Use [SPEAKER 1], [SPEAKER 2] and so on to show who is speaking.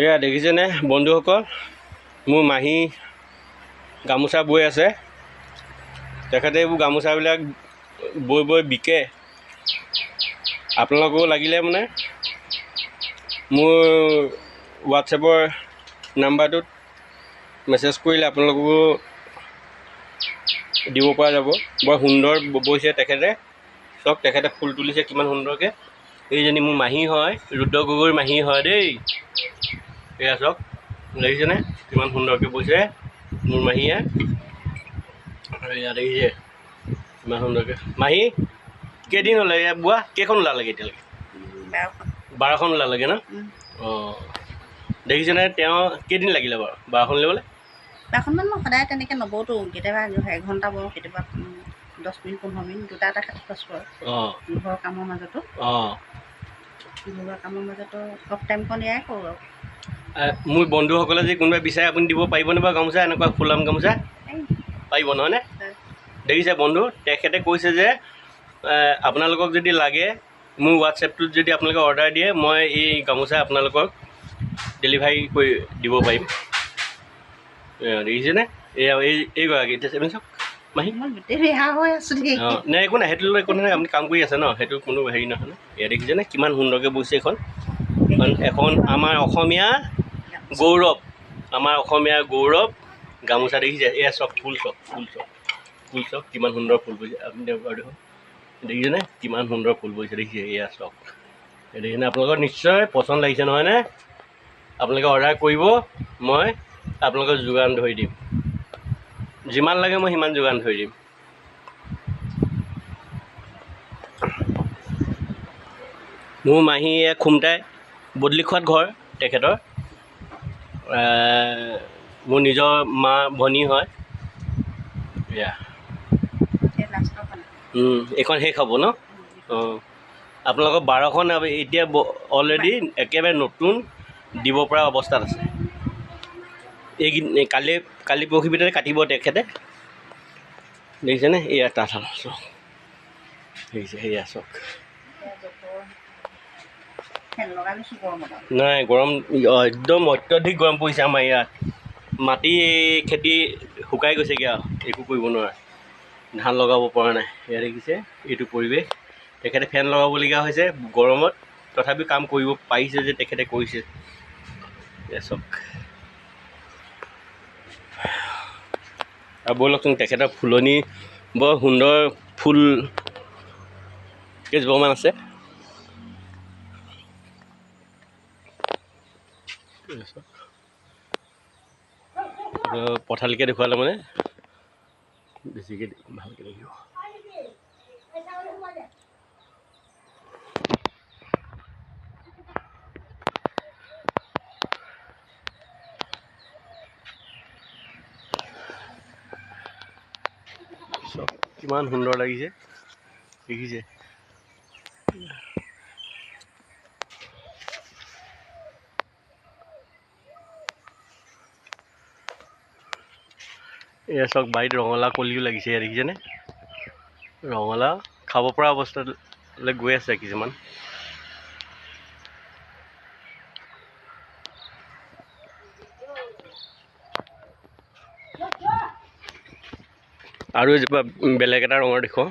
[SPEAKER 1] এয়া দেখিছেনে বন্ধুসকল, মোৰ মাহী গামোচা বৈ আছে। তেখেতে এইবোৰ গামোচাবিলাক বৈ বৈ বিকে। আপোনালোকো লাগিলে মানে মোৰ হোৱাটছএপৰ নাম্বাৰটোত মেছেজ কৰিলে আপোনালোকো দিব পৰা যাব। বৰ সুন্দৰ বৈছে তেখেতে। চাওক তেখেতে ফুল তুলিছে কিমান সুন্দৰকৈ। এইজনী মোৰ মাহী হয়, ৰুদ্ৰ গগৈৰ মাহী হয় দেই। এয়া চাওক দেখিছেনে কিমান সুন্দৰকৈ বৈছে মোৰ মাহীয়ে। এয়া দেখিছে কিমান সুন্দৰকৈ। মাহী কেইদিন হ'লে এয়া বোৱা? কেইখন ওলালেগৈ এতিয়ালৈকে? 12খন ওলালেগৈ ন? অঁ দেখিছেনে, তেওঁ কেইদিন লাগিলে বাৰু 12খন উলিয়াবলৈ?
[SPEAKER 2] 12খনমান মই সদায় তেনেকৈ নবওতো, কেতিয়াবা এঘণ্টা বওঁ, কেতিয়াবা 10 মিনিট 15 মিনিট দুটা এটা ক্ষেত্ৰত আছোঁ আৰু। ঘৰৰ কামৰ মাজতো অফ টাইমকণ এয়াই কৰোঁ আৰু।
[SPEAKER 1] মোৰ বন্ধুসকলে যদি কোনোবাই বিচাৰে আপুনি দিব পাৰিবনে বাৰু গামোচা? এনেকুৱা ফুলাম গামোচা পাৰিব নহয়নে? দেখিছে বন্ধু, তেখেতে কৈছে যে আপোনালোকক যদি লাগে মোৰ হোৱাটছএপটোত যদি আপোনালোকে অৰ্ডাৰ দিয়ে, মই এই গামোচা আপোনালোকক ডেলিভাৰী কৰি দিব পাৰিম। দেখিছেনে এইগৰাকী এতিয়া চাওক মাহী। অঁ নাই একো নাই, সেইটো একো নহয়, আপুনি কাম কৰি আছে ন, সেইটো কোনো হেৰি নহয় ন। এয়া দেখিছেনে কিমান সুন্দৰকৈ বৈছে এইখন। এখন আমাৰ অসমীয়া গৌৰৱ, আমাৰ অসমীয়া গৌৰৱ গামোচা দেখিছে। এয়া চব ফুল চব ফুল চব কিমান সুন্দৰ ফুল বৈছে। আপুনি দেখিছেনে কিমান সুন্দৰ ফুল বৈছে দেখিছে। এয়া চব দেখিছেনে, আপোনালোকৰ নিশ্চয় পচন্দ লাগিছে নহয়নে? আপোনালোকে অৰ্ডাৰ কৰিব, মই আপোনালোকক যোগান ধৰি দিম। যিমান লাগে মই সিমান যোগান ধৰি দিম। মোৰ মাহী খুমটাই বদলিখোৱাত ঘৰ তেখেতৰ। মোৰ নিজৰ মা ভনী হয়। এয়া এইখন শেষ হ'ব ন? অঁ আপোনালোকৰ 12খন এতিয়া অলৰেডি একেবাৰে নতুন দিব পৰা অৱস্থাত আছে। কালি পৰহি ভিতৰতে কাটিব তেখেতে। দেখিছেনে এয়া তাঁতশাল চওক দেখিছে। সেয়া চওক নাই গৰম একদম অত্যধিক গৰম পৰিছে আমাৰ ইয়াত। মাটি খেতি শুকাই গৈছেগৈ আৰু একো কৰিব নোৱাৰে, ধান লগাব পৰা নাই। এয়া দেখিছে এইটো পৰিৱেশ। তেখেতে ফেন লগাবলগীয়া হৈছে গৰমত, তথাপিও কাম কৰিব পাৰিছে যে তেখেতে কৰিছে। এয়া চাওক আৰু ব'লকচোন তেখেতৰ ফুলনি বৰ সুন্দৰ ফুল কেইজোপামান আছে। পথালিকৈ দেখুৱালে মানে বেছিকৈ ভালকৈ দেখিব। চব কিমান সুন্দৰ লাগিছে দেখিছে। এয়া চাওক বাৰীত ৰঙালাও কলিও লাগিছে। এয়া দেখিছেনে ৰঙালাও খাব পৰা অৱস্থালৈ গৈ আছে কিছুমান। আৰু এজোপা বেলেগ এটা ৰঙৰ দেখুৱাওঁ।